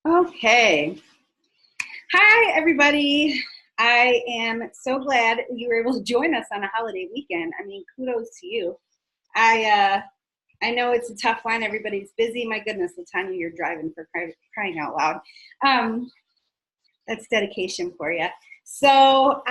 Okay. Hi, everybody. I am so glad you were able to join us on a holiday weekend. I mean, kudos to you. I know it's a tough one. Everybody's busy. My goodness, Latanya, you're driving for crying out loud. Um, that's dedication for you. So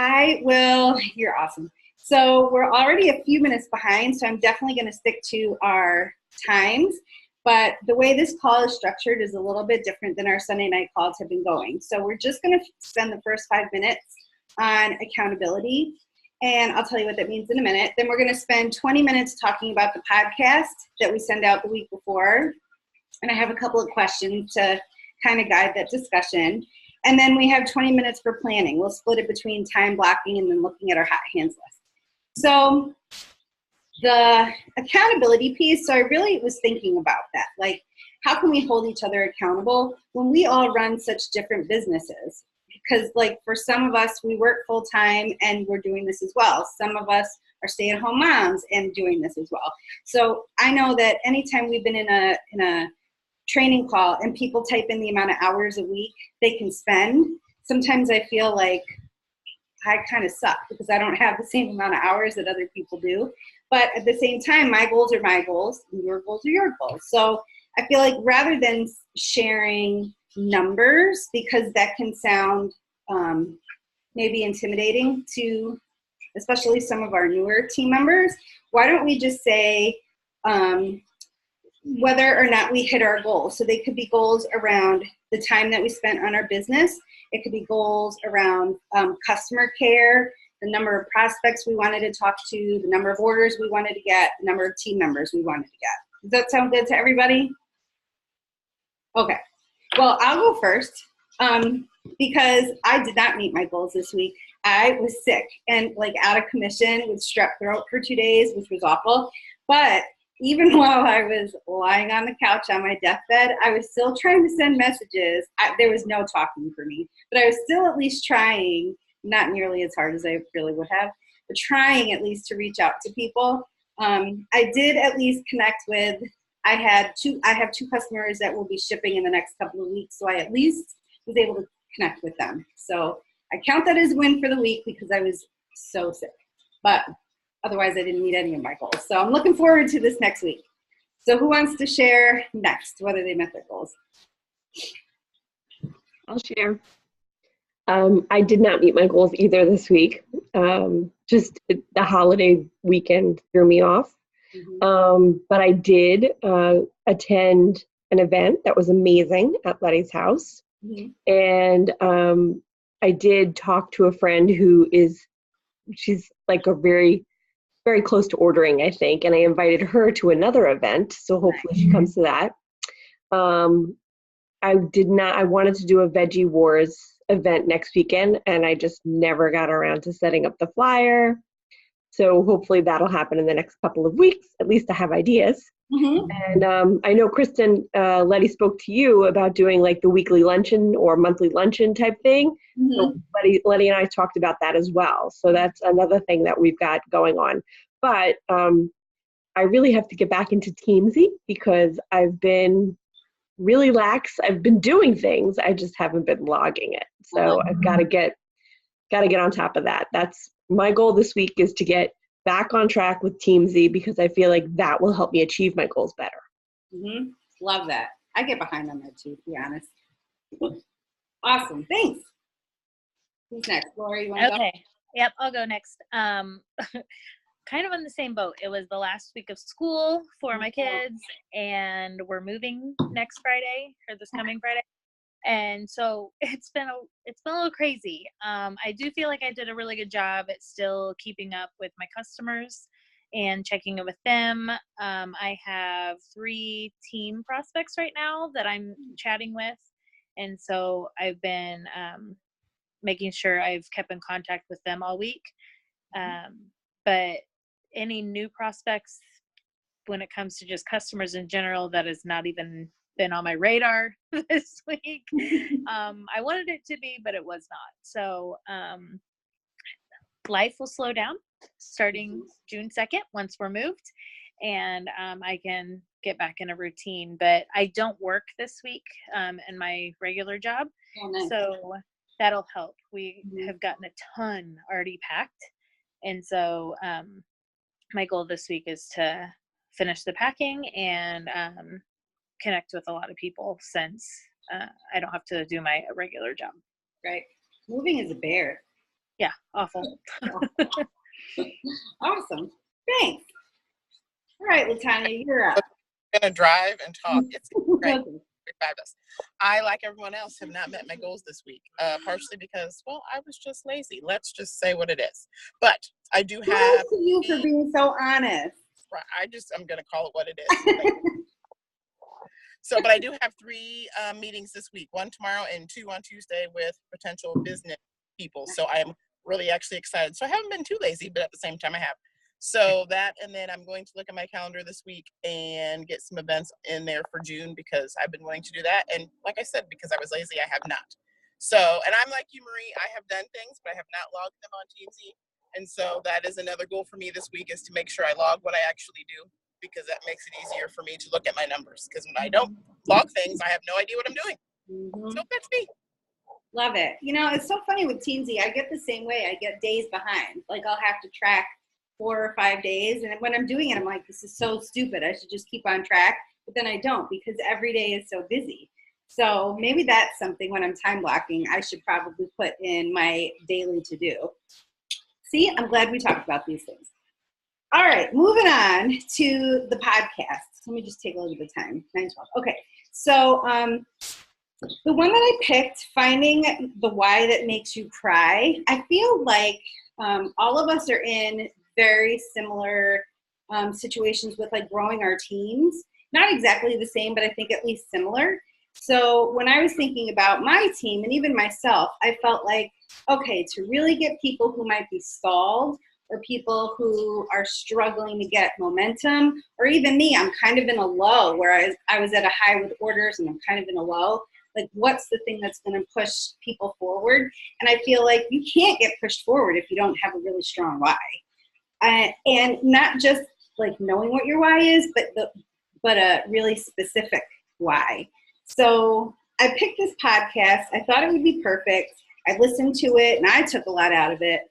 you're awesome. So we're already a few minutes behind, so I'm definitely going to stick to our times. But the way this call is structured is a little bit different than our Sunday night calls have been going. So we're just going to spend the first 5 minutes on accountability. And I'll tell you what that means in a minute. Then we're going to spend 20 minutes talking about the podcast that we send out the week before. And I have a couple of questions to kind of guide that discussion. And then we have 20 minutes for planning. We'll split it between time blocking and then looking at our hot hands list. So the accountability piece, so I really was thinking about that. Like, how can we hold each other accountable when we all run such different businesses? Because like for some of us, we work full time and we're doing this as well. Some of us are stay-at-home moms and doing this as well. So I know that anytime we've been in a training call and people type in the amount of hours a week they can spend, sometimes I feel like I kind of suck because I don't have the same amount of hours that other people do. But at the same time, my goals are my goals and your goals are your goals. So I feel like rather than sharing numbers, because that can sound maybe intimidating to especially some of our newer team members, why don't we just say whether or not we hit our goals. So they could be goals around the time that we spent on our business. It could be goals around customer care, the number of prospects we wanted to talk to, the number of orders we wanted to get, the number of team members we wanted to get. Does that sound good to everybody? Okay. Well, I'll go first because I did not meet my goals this week. I was sick and like out of commission with strep throat for 2 days, which was awful. But even while I was lying on the couch on my deathbed, I was still trying to send messages. There was no talking for me, but I was still at least trying, not nearly as hard as I really would have, but trying at least to reach out to people. I did at least connect with, I have two customers that will be shipping in the next couple of weeks, so I at least was able to connect with them. So I count that as a win for the week because I was so sick. But otherwise, I didn't meet any of my goals. So I'm looking forward to this next week. So who wants to share next, whether they met their goals? I'll share. I did not meet my goals either this week. Just the holiday weekend threw me off. Mm-hmm. But I did attend an event that was amazing at Letty's house. Mm-hmm. And I did talk to a friend she's like a very close to ordering, I think, and I invited her to another event, so hopefully she comes to that. I wanted to do a Veggie Wars event next weekend, and I just never got around to setting up the flyer. So hopefully that'll happen in the next couple of weeks. At least I have ideas. Mm-hmm. And I know Kristen, Letty spoke to you about doing like the weekly luncheon or monthly luncheon type thing. Mm-hmm. So Letty and I talked about that as well. So that's another thing that we've got going on. But I really have to get back into Teamsy because I've been really lax. I've been doing things. I just haven't been logging it. So I've got to get on top of that. That's my goal this week, is to get back on track with Teamsy because I feel like that will help me achieve my goals better. Mm-hmm. Love that. I get behind on that too, to be honest. Awesome. Thanks. Who's next? Laura, you want to go? Okay. Yep, I'll go next. Kind of on the same boat. It was the last week of school for my kids, and we're moving next Friday, or this coming Friday. And so it's been a little crazy. I do feel like I did a really good job at still keeping up with my customers and checking in with them. I have 3 team prospects right now that I'm chatting with. And so I've been making sure I've kept in contact with them all week. But any new prospects, when it comes to just customers in general, that has not even been on my radar this week. I wanted it to be, but it was not. So life will slow down starting June 2nd once we're moved, and I can get back in a routine. But I don't work this week in my regular job, Oh, nice. so that'll help. We Mhm. have gotten a ton already packed, and so my goal this week is to finish the packing and connect with a lot of people since I don't have to do my regular job. Right. Moving is a bear. Yeah, awful. Awesome. Thanks. All right, Latanya, you're up. I'm gonna drive and talk. It's great. Okay. Fabulous. I, like everyone else, have not met my goals this week. Partially because, well, I was just lazy. Let's just say what it is. But I do Kudos have. to you for being so honest. I'm gonna call it what it is. So, but I do have 3 meetings this week. 1 tomorrow and 2 on Tuesday with potential business people. So I am really actually excited. So I haven't been too lazy, but at the same time I have. So that, and then I'm going to look at my calendar this week and get some events in there for June because I've been wanting to do that. And like I said, because I was lazy, I have not. So, and I'm like you, Marie, I have done things, but I have not logged them on Teamsy. And so that is another goal for me this week, is to make sure I log what I actually do, because that makes it easier for me to look at my numbers. Because when I don't log things, I have no idea what I'm doing. Mhm. So that's me. Love it. You know, it's so funny with Teamsy. I get the same way. I get days behind. Like I'll have to track 4 or 5 days. And when I'm doing it, I'm like, this is so stupid. I should just keep on track. But then I don't, because every day is so busy. So maybe that's something when I'm time blocking, I should probably put in my daily to do. See, I'm glad we talked about these things. All right, moving on to the podcast. Let me just take a look at the time, 9:12. Okay, so the one that I picked, finding the why that makes you cry, I feel like all of us are in very similar situations with like growing our teams. Not exactly the same, but I think at least similar. So when I was thinking about my team and even myself, I felt like, okay, to really get people who might be stalled or people who are struggling to get momentum, or even me, I'm kind of in a low where I was at a high with orders and I'm kind of in a low. Like, what's the thing that's going to push people forward? And I feel like you can't get pushed forward if you don't have a really strong why. And not just like knowing what your why is, but a really specific why. So I picked this podcast. I thought it would be perfect. I listened to it and I took a lot out of it.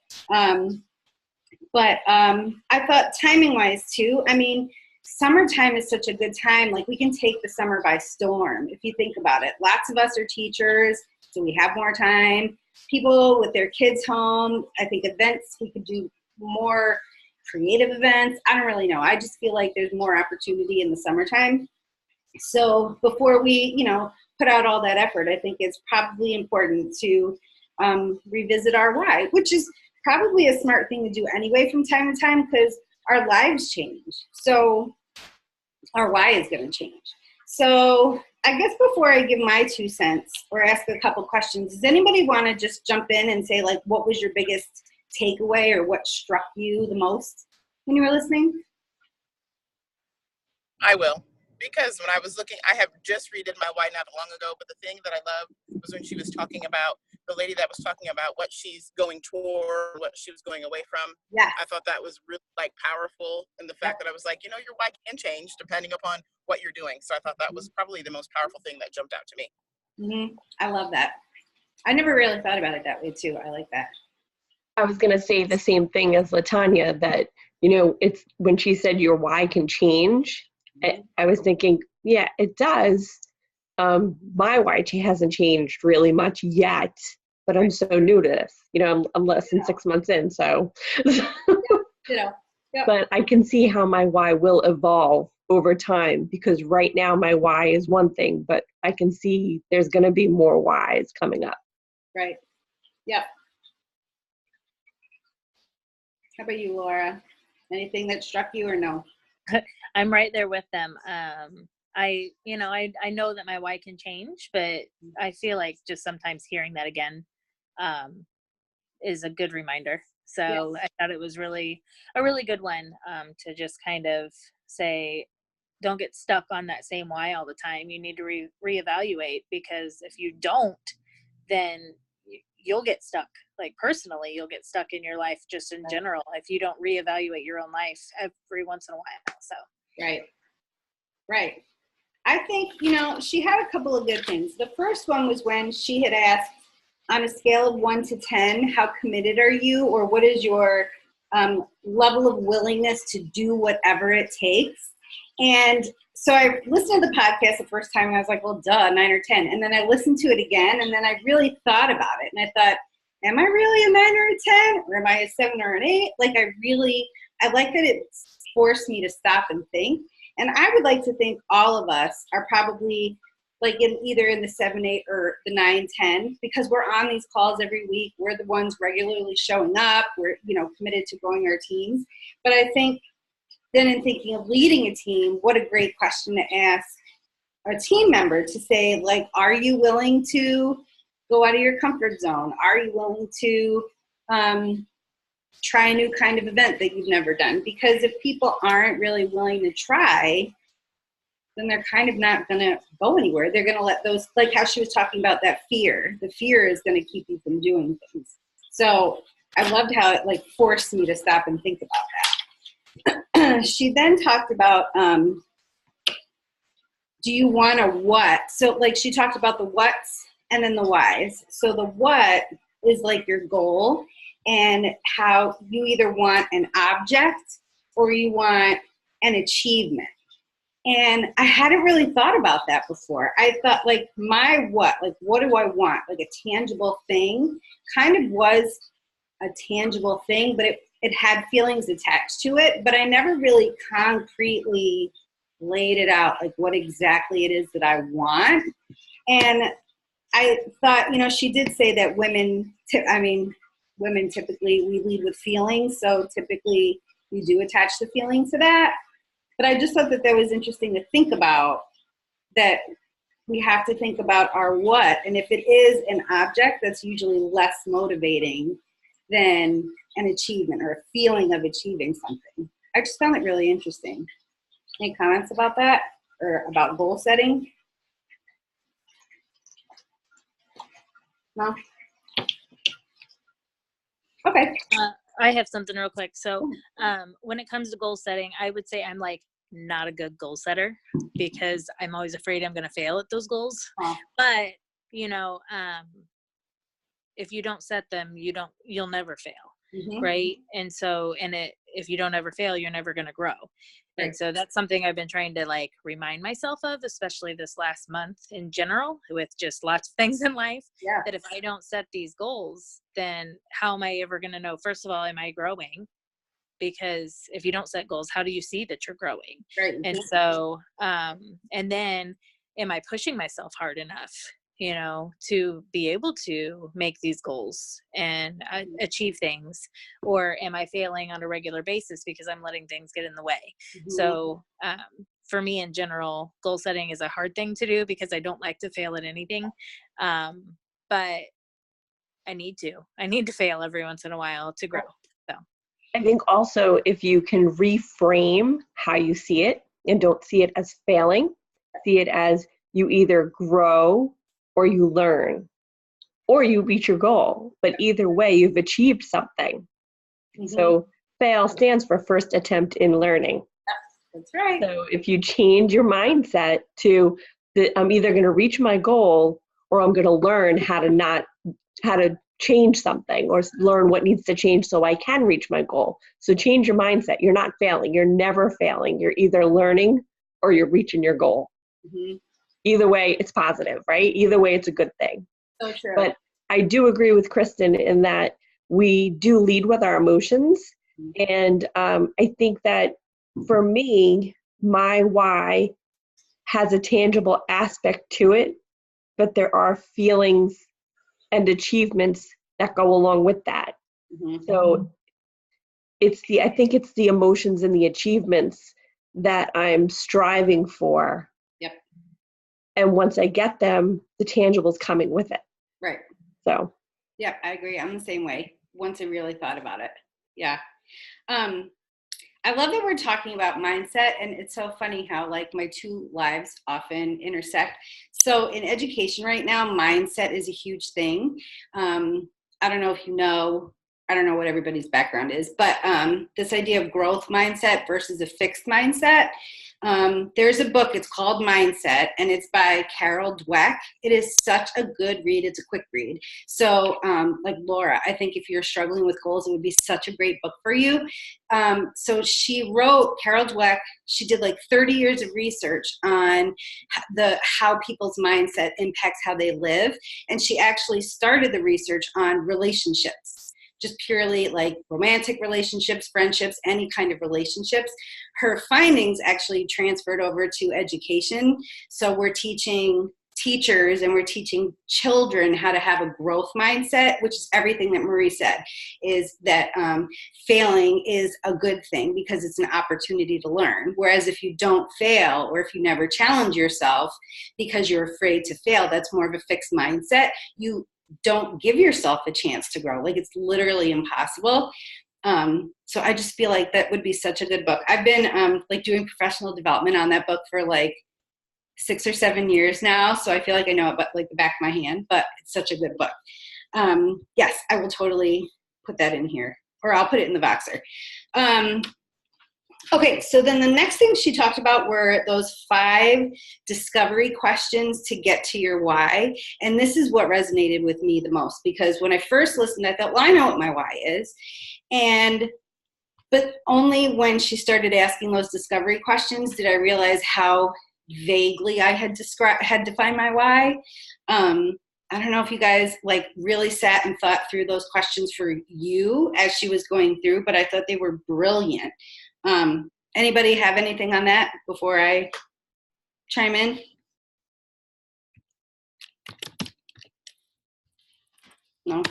But I thought timing-wise too, I mean, summertime is such a good time. Like, we can take the summer by storm if you think about it. Lots of us are teachers, so we have more time. People with their kids home, I think events, we could do more creative events. I don't really know. I just feel like there's more opportunity in the summertime. So before we, put out all that effort, I think it's probably important to revisit our why, which is probably a smart thing to do anyway from time to time, because our lives change. So our why is going to change. So I guess before I give my 2 cents or ask a couple questions, does anybody want to just jump in and say, like, what was your biggest takeaway or what struck you the most when you were listening? I will. Because when I was looking, I have just redid my why not long ago, but the thing that I loved was when she was talking about, the lady that was talking about what she's going toward, what she was going away from. Yeah. I thought that was really powerful. And the fact that I was like, your why can change depending upon what you're doing. So I thought that was probably the most powerful thing that jumped out to me. Mm-hmm. I love that. I never really thought about it that way too. I like that. I was going to say the same thing as Latanya, that, it's when she said your why can change. I was thinking, yeah, it does. My why hasn't changed really much yet, but I'm so new to this. I'm less than 6 months in, so. Yep. But I can see how my why will evolve over time, because right now my why is one thing, but I can see there's going to be more whys coming up. Right. Yep. How about you, Laura? Anything that struck you or no? I'm right there with them. I know that my why can change, but I feel like just sometimes hearing that again is a good reminder. So yes. I thought it was a really good one to just kind of say, don't get stuck on that same why all the time. You need to reevaluate, because if you don't, then you'll get stuck. Like, personally, you'll get stuck in your life just in general if you don't reevaluate your own life every once in a while. So right. Right. I think, she had a couple of good things. The first one was when she had asked, on a scale of 1 to 10, how committed are you, or what is your level of willingness to do whatever it takes? And so I listened to the podcast the first time, and I was like, well, duh, 9 or 10. And then I listened to it again, and then I really thought about it. And I thought, am I really a 9 or a 10? Or am I a 7 or an 8? Like, I like that it forced me to stop and think. And I would like to think all of us are probably like either in the 7, 8 or the 9, 10, because we're on these calls every week. We're the ones regularly showing up. We're, committed to growing our teams. But I think then in thinking of leading a team, what a great question to ask a team member, to say, like, are you willing to go out of your comfort zone? Are you willing to try a new kind of event that you've never done? Because if people aren't really willing to try, then they're kind of not going to go anywhere. They're going to let those, like how she was talking about that fear. The fear is going to keep you from doing things. So I loved how it like forced me to stop and think about that. She then talked about, do you want a what? So like she talked about the what's and then the whys. So the what is like your goal, and how you either want an object or you want an achievement. And I hadn't really thought about that before. I thought like my what, like what do I want? Like a tangible thing kind of was a tangible thing, but it had feelings attached to it, but I never really concretely laid it out, like what exactly it is that I want. And I thought, she did say that women typically, we lead with feelings, so typically we do attach the feeling to that. But I just thought that was interesting to think about, that we have to think about our what, and if it is an object, that's usually less motivating than an achievement or a feeling of achieving something. I just found it really interesting. Any comments about that, or about goal setting? No? Okay. I have something real quick. So when it comes to goal setting, I would say I'm like not a good goal setter, because I'm always afraid I'm going to fail at those goals. But, if you don't set them, you'll never fail. Mm-hmm. Right. And so, if you don't ever fail, you're never going to grow. Right. And so that's something I've been trying to like remind myself of, especially this last month in general, with just lots of things in life. Yeah. That if I don't set these goals, then how am I ever going to know? First of all, am I growing? Because if you don't set goals, how do you see that you're growing? Right. And so, and then am I pushing myself hard enough, to be able to make these goals and achieve things? Or am I failing on a regular basis because I'm letting things get in the way? Mm-hmm. So for me in general, goal setting is a hard thing to do, because I don't like to fail at anything. But I need to fail every once in a while to grow. So I think also if you can reframe how you see it and don't see it as failing, see it as you either grow or you learn, or you reach your goal. But either way, you've achieved something. Mm-hmm. So FAIL stands for first attempt in learning. That's right. So if you change your mindset to I'm either going to reach my goal, or I'm going to learn how to change something, or learn what needs to change so I can reach my goal. So change your mindset. You're not failing. You're never failing. You're either learning or you're reaching your goal. Mm-hmm. Either way, it's positive, right? Either way, it's a good thing. So true. But I do agree with Kristen in that we do lead with our emotions. Mm-hmm. And I think that for me, my why has a tangible aspect to it, but there are feelings and achievements that go along with that. Mm-hmm. So I think it's the emotions and the achievements that I'm striving for. Yep. And once I get them, the tangible's coming with it. Right. So. Yeah, I agree. I'm the same way. Once I really thought about it. Yeah. I love that we're talking about mindset, and it's so funny how like my two lives often intersect. So in education right now, mindset is a huge thing. I don't know if you know, I don't know what everybody's background is, but this idea of growth mindset versus a fixed mindset. there's a book, it's called Mindset, and it's by Carol Dweck. It is such a good read. It's a quick read. So like Laura, I think if you're struggling with goals, it would be such a great book for you. So Carol Dweck, she did like 30 years of research on how people's mindset impacts how they live. And she actually started the research on relationships, just purely like romantic relationships, friendships, any kind of relationships. Her findings actually transferred over to education. So we're teaching teachers and we're teaching children how to have a growth mindset, which is everything that Marie said, is that failing is a good thing because it's an opportunity to learn. Whereas if you don't fail, or if you never challenge yourself because you're afraid to fail, that's more of a fixed mindset. You don't give yourself a chance to grow. Like, it's literally impossible. So I just feel like that would be such a good book. I've been like doing professional development on that book for like 6 or 7 years now. So I feel like I know it but like the back of my hand, but it's such a good book. Yes, I will totally put that in here, or I'll put it in the Voxer. Okay, so then the next thing she talked about were those 5 discovery questions to get to your why. And this is what resonated with me the most, because when I first listened, I thought, well, I know what my why is. But only when she started asking those discovery questions did I realize how vaguely I had defined my why. I don't know if you guys like really sat and thought through those questions for you as she was going through, but I thought they were brilliant. Anybody have anything on that before I chime in? No?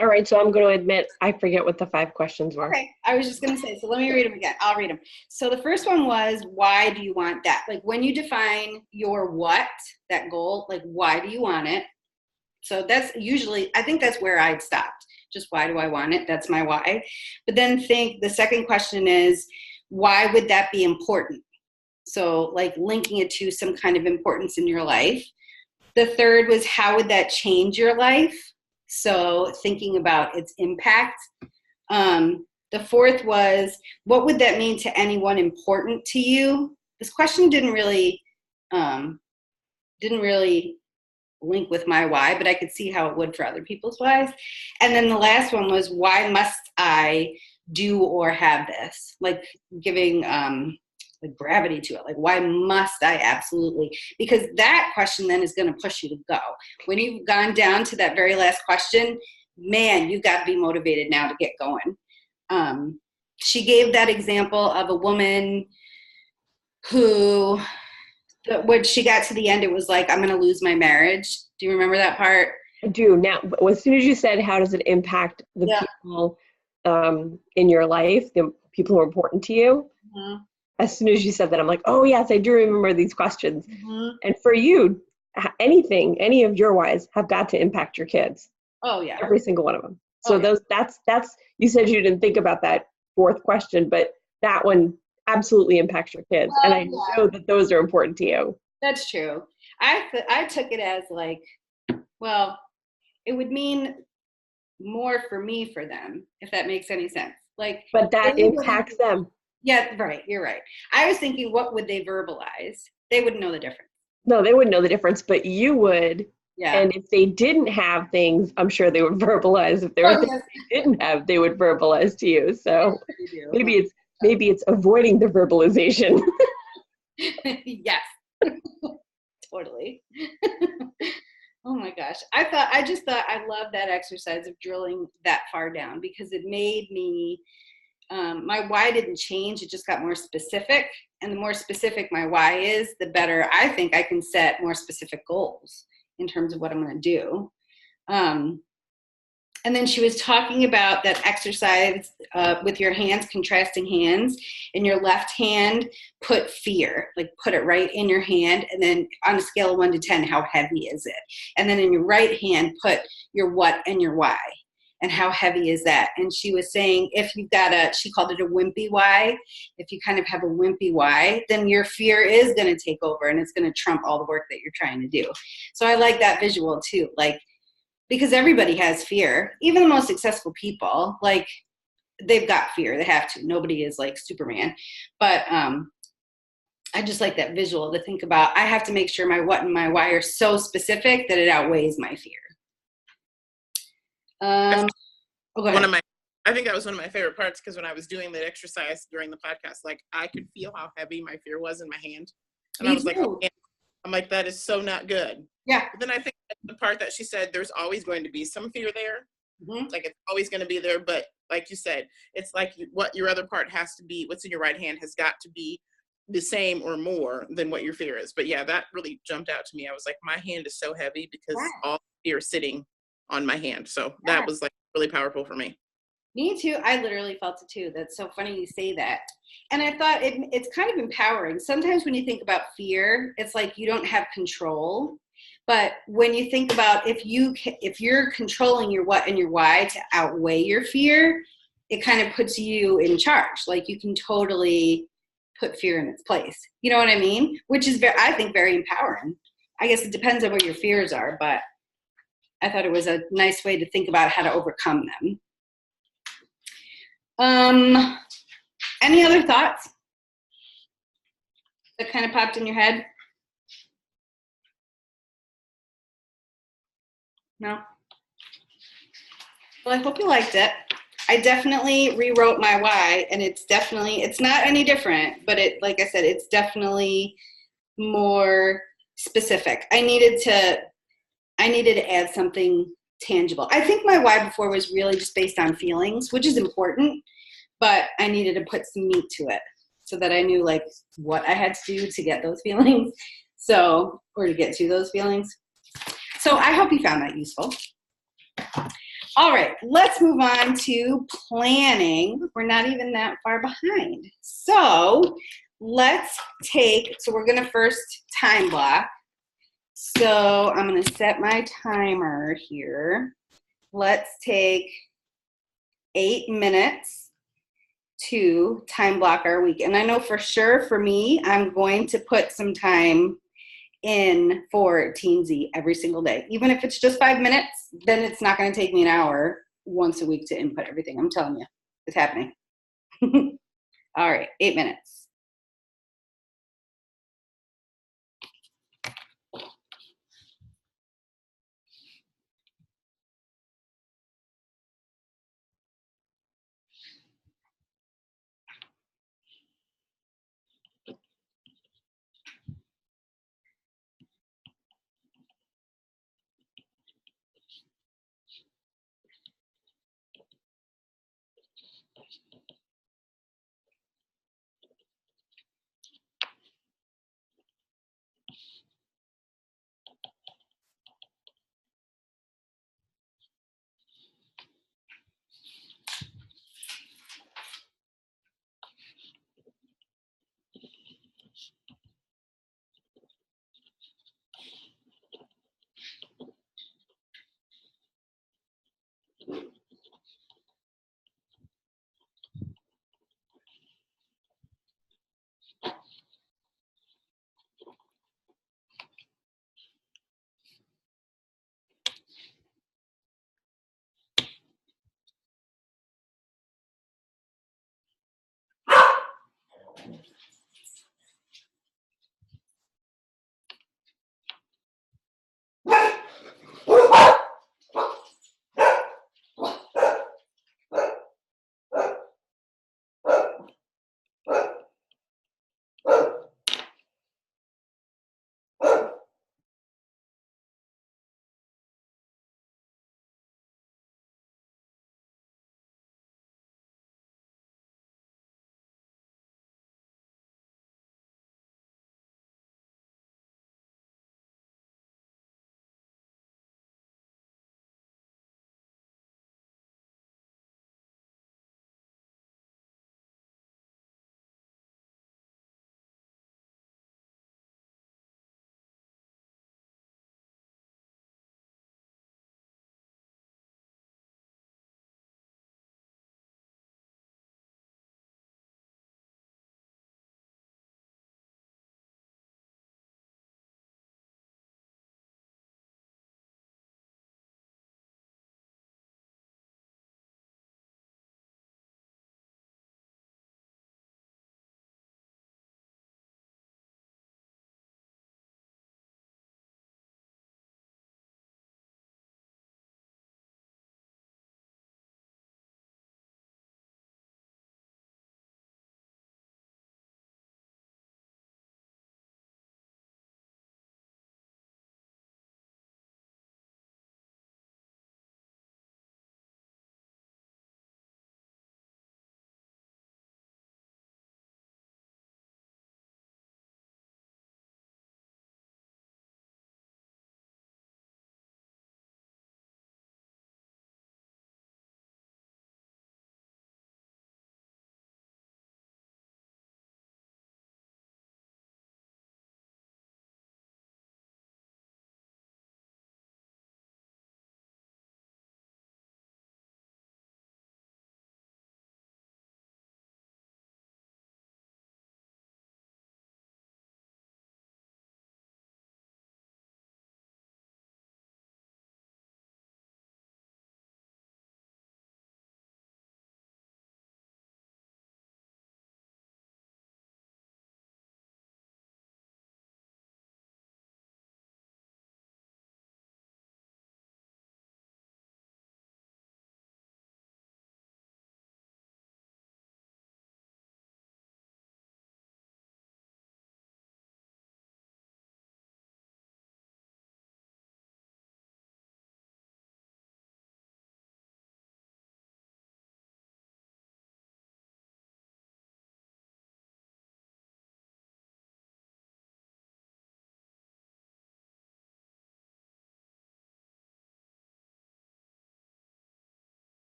All right, so I'm going to admit I forget what the 5 questions were. Okay, I was just going to say, so let me read them again. I'll read them. So the first one was, why do you want that? Like, when you define your what, that goal, like, why do you want it? So that's usually, I think that's where I'd stopped. Just, why do I want it? That's my why. But then the second question is, why would that be important? So like linking it to some kind of importance in your life. The third was, how would that change your life? So thinking about its impact. The fourth was, what would that mean to anyone important to you? This question didn't really link with my why, but I could see how it would for other people's whys. And then the last one was, why must I do or have this? Like giving like gravity to it. Like, why must I absolutely? Because that question then is going to push you to go. When you've gone down to that very last question, man, you've got to be motivated now to get going. She gave that example of a woman who, when she got to the end, it was like, I'm going to lose my marriage. Do you remember that part? I do. Now, as soon as you said, how does it impact the people in your life, the people who are important to you? Mm-hmm. As soon as you said that, I'm like, oh, yes, I do remember these questions. Mm-hmm. And for you, any of your whys have got to impact your kids. Oh, yeah. Every single one of them. So that's you said you didn't think about that 4th question, but that one absolutely impacts your kids. And I know that those are important to you. That's true. I took it as like, well, it would mean more for me for them, if that makes any sense. Like, but that impacts them. Yeah, right. You're right. I was thinking, what would they verbalize? They wouldn't know the difference. No, they wouldn't know the difference, but you would. Yeah. And if they didn't have things, I'm sure they would verbalize. If there were things they didn't have, they would verbalize to you. So maybe it's avoiding the verbalization. Yes. Totally. Oh my gosh. I just thought I love that exercise of drilling that far down, because it made me, my why didn't change. It just got more specific. And the more specific my why is, the better I think I can set more specific goals in terms of what I'm going to do. And then she was talking about that exercise with your hands, contrasting hands. In your left hand, put fear, like put it right in your hand. And then on a scale of 1 to 10, how heavy is it? And then in your right hand, put your what and your why. And how heavy is that? And she was saying, if you've got she called it a wimpy why. If you kind of have a wimpy why, then your fear is going to take over and it's going to trump all the work that you're trying to do. So I like that visual too. Like, because everybody has fear, even the most successful people, like they've got fear. They have to. Nobody is like Superman. But I just like that visual to think about. I have to make sure my what and my why are so specific that it outweighs my fear. Oh, go ahead. I think that was one of my favorite parts, because when I was doing that exercise during the podcast, like I could feel how heavy my fear was in my hand. And I was like, okay. I'm like, that is so not good. Yeah. But then I think the part that she said, there's always going to be some fear there. Mm-hmm. Like it's always going to be there. But like you said, it's like what your other part has to be, what's in your right hand has got to be the same or more than what your fear is. But yeah, that really jumped out to me. I was like, my hand is so heavy because all fear is sitting on my hand. So that was like really powerful for me. Me too. I literally felt it too. That's so funny you say that. And I thought it's kind of empowering. Sometimes when you think about fear, it's like you don't have control. But when you think about if you're controlling your what and your why to outweigh your fear, it kind of puts you in charge. Like you can totally put fear in its place. You know what I mean? Which is I think very empowering. I guess it depends on what your fears are, but I thought it was a nice way to think about how to overcome them. Any other thoughts that kind of popped in your head? No? Well, I hope you liked it. I definitely rewrote my why, and it's not any different, but like I said, it's definitely more specific. I needed to add something tangible. I think my why before was really just based on feelings, which is important, but I needed to put some meat to it so that I knew like what I had to do to get those feelings. Or to get to those feelings. So I hope you found that useful. All right, let's move on to planning. We're not even that far behind. So we're gonna first time block. So I'm gonna set my timer here. Let's take 8 minutes to time block our week. And I know for sure for me, I'm going to put some time in for Teensy every single day. Even if it's just 5 minutes, then it's not going to take me an hour once a week to input everything. I'm telling you, it's happening. All right, 8 minutes.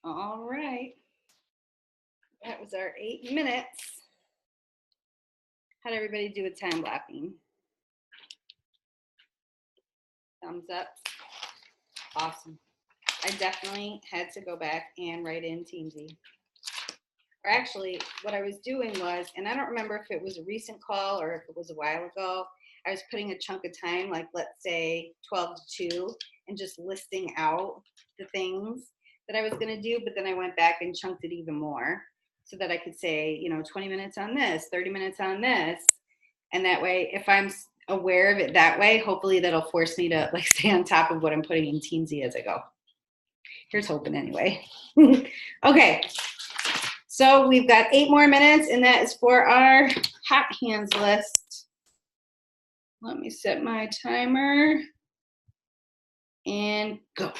All right. That was our 8 minutes. How'd everybody do with time blocking? Thumbs up. Awesome. I definitely had to go back and write in Teamsy. Or actually, what I was doing was, and I don't remember if it was a recent call or if it was a while ago, I was putting a chunk of time, like let's say 12 to 2, and just listing out the things that I was going to do. But then I went back and chunked it even more so that I could say, 20 minutes on this, 30 minutes on this. And that way, if I'm aware of it that way, hopefully that'll force me to like stay on top of what I'm putting in Teamsy as I go. Here's hoping anyway. Okay. So we've got 8 more minutes, and that is for our hot hands list. Let me set my timer and go.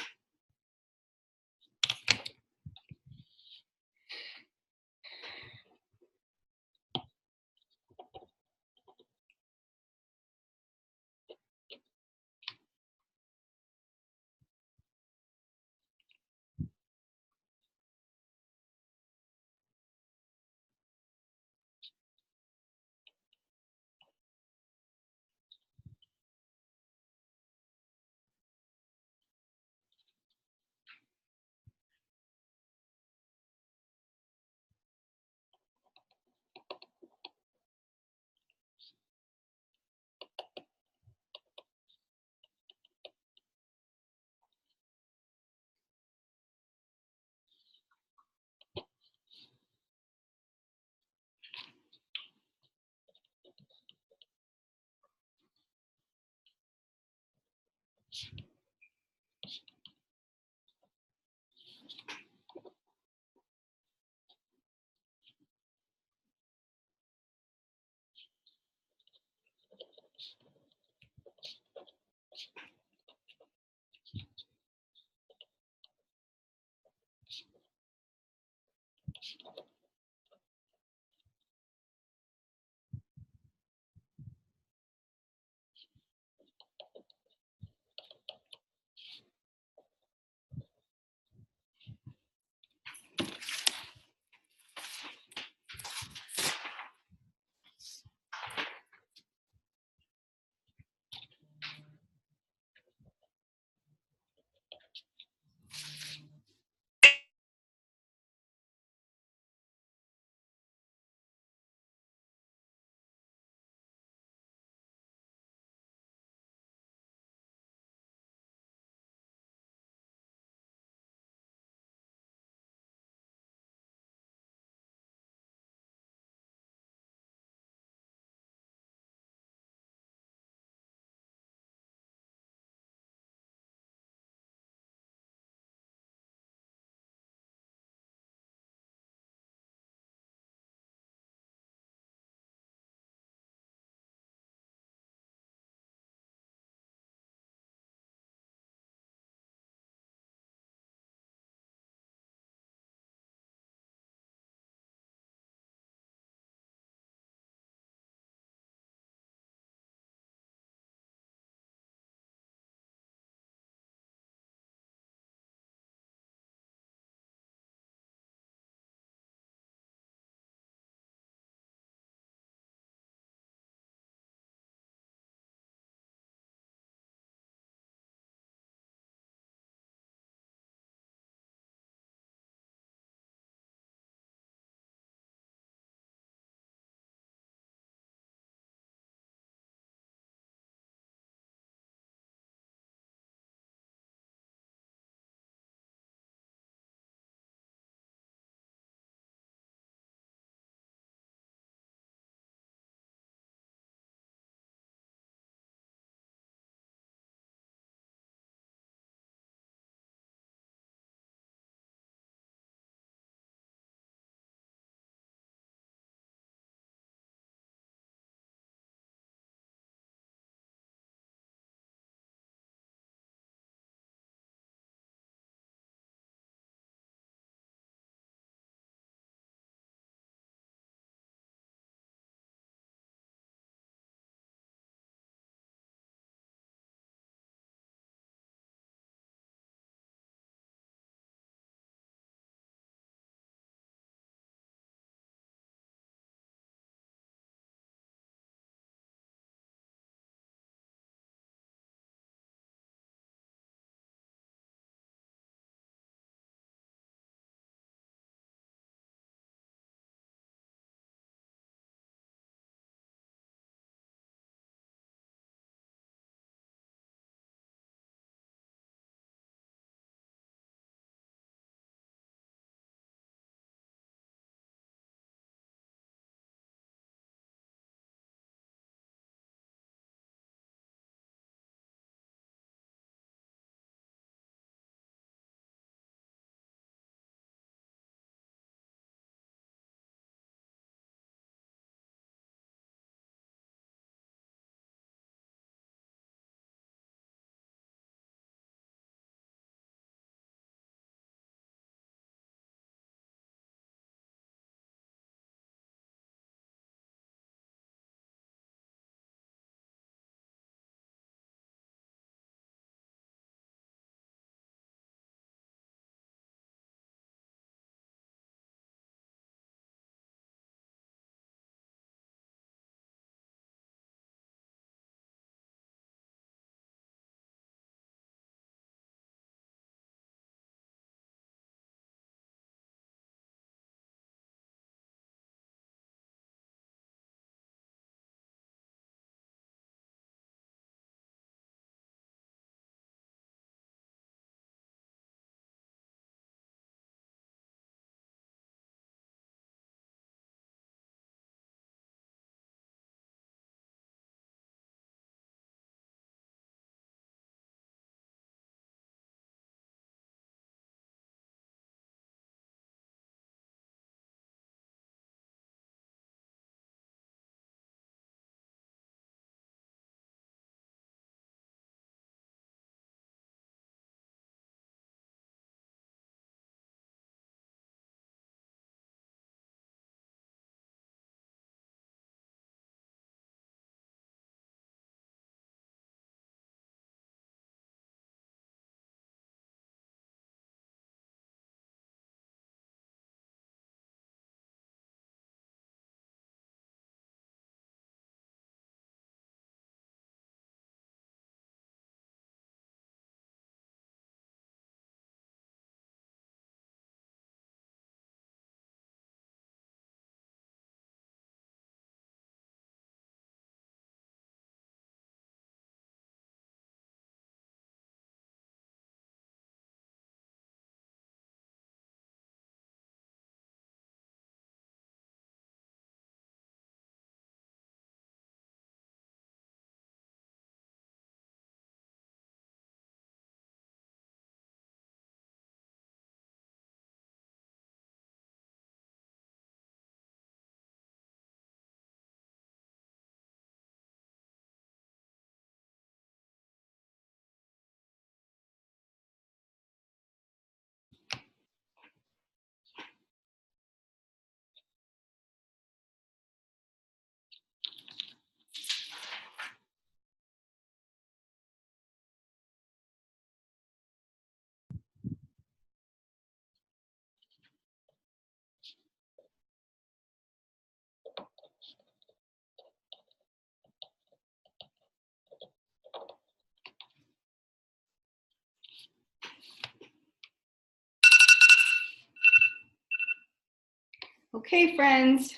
Okay, friends.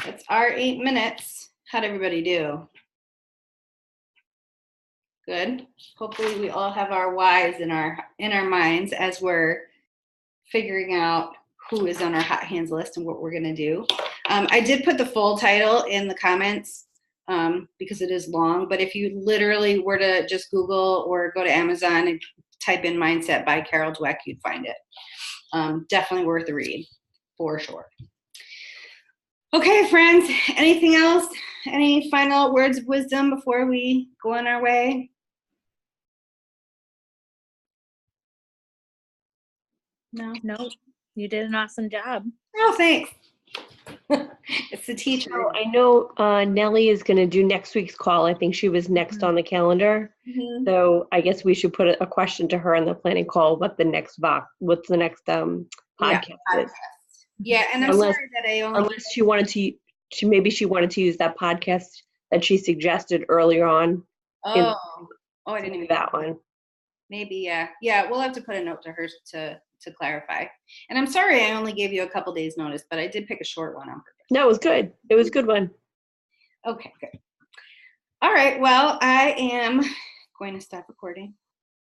That's our 8 minutes. How'd everybody do? Good. Hopefully we all have our whys in our minds as we're figuring out who is on our hot hands list and what we're gonna do. I did put the full title in the comments because it is long, but if you literally were to just Google or go to Amazon and type in Mindset by Carol Dweck, you'd find it. Definitely worth a read, for sure. Okay, friends, anything else? Any final words of wisdom before we go on our way? No? No, you did an awesome job. Oh, thanks. It's the teacher. So I know Nellie is going to do next week's call. I think she was next on the calendar. Mhm. So I guess we should put a question to her on the planning call. What's the next podcast is? Yeah, and I'm Unless- sorry that I only. Unless she wanted to, she wanted to use that podcast that she suggested earlier on. Oh, I didn't even. That one. Maybe, yeah. Yeah, we'll have to put a note to her to clarify. And I'm sorry I only gave you a couple days notice, but I did pick a short one on purpose. No, it was good. It was a good one. Okay, good. All right, well, I am going to stop recording.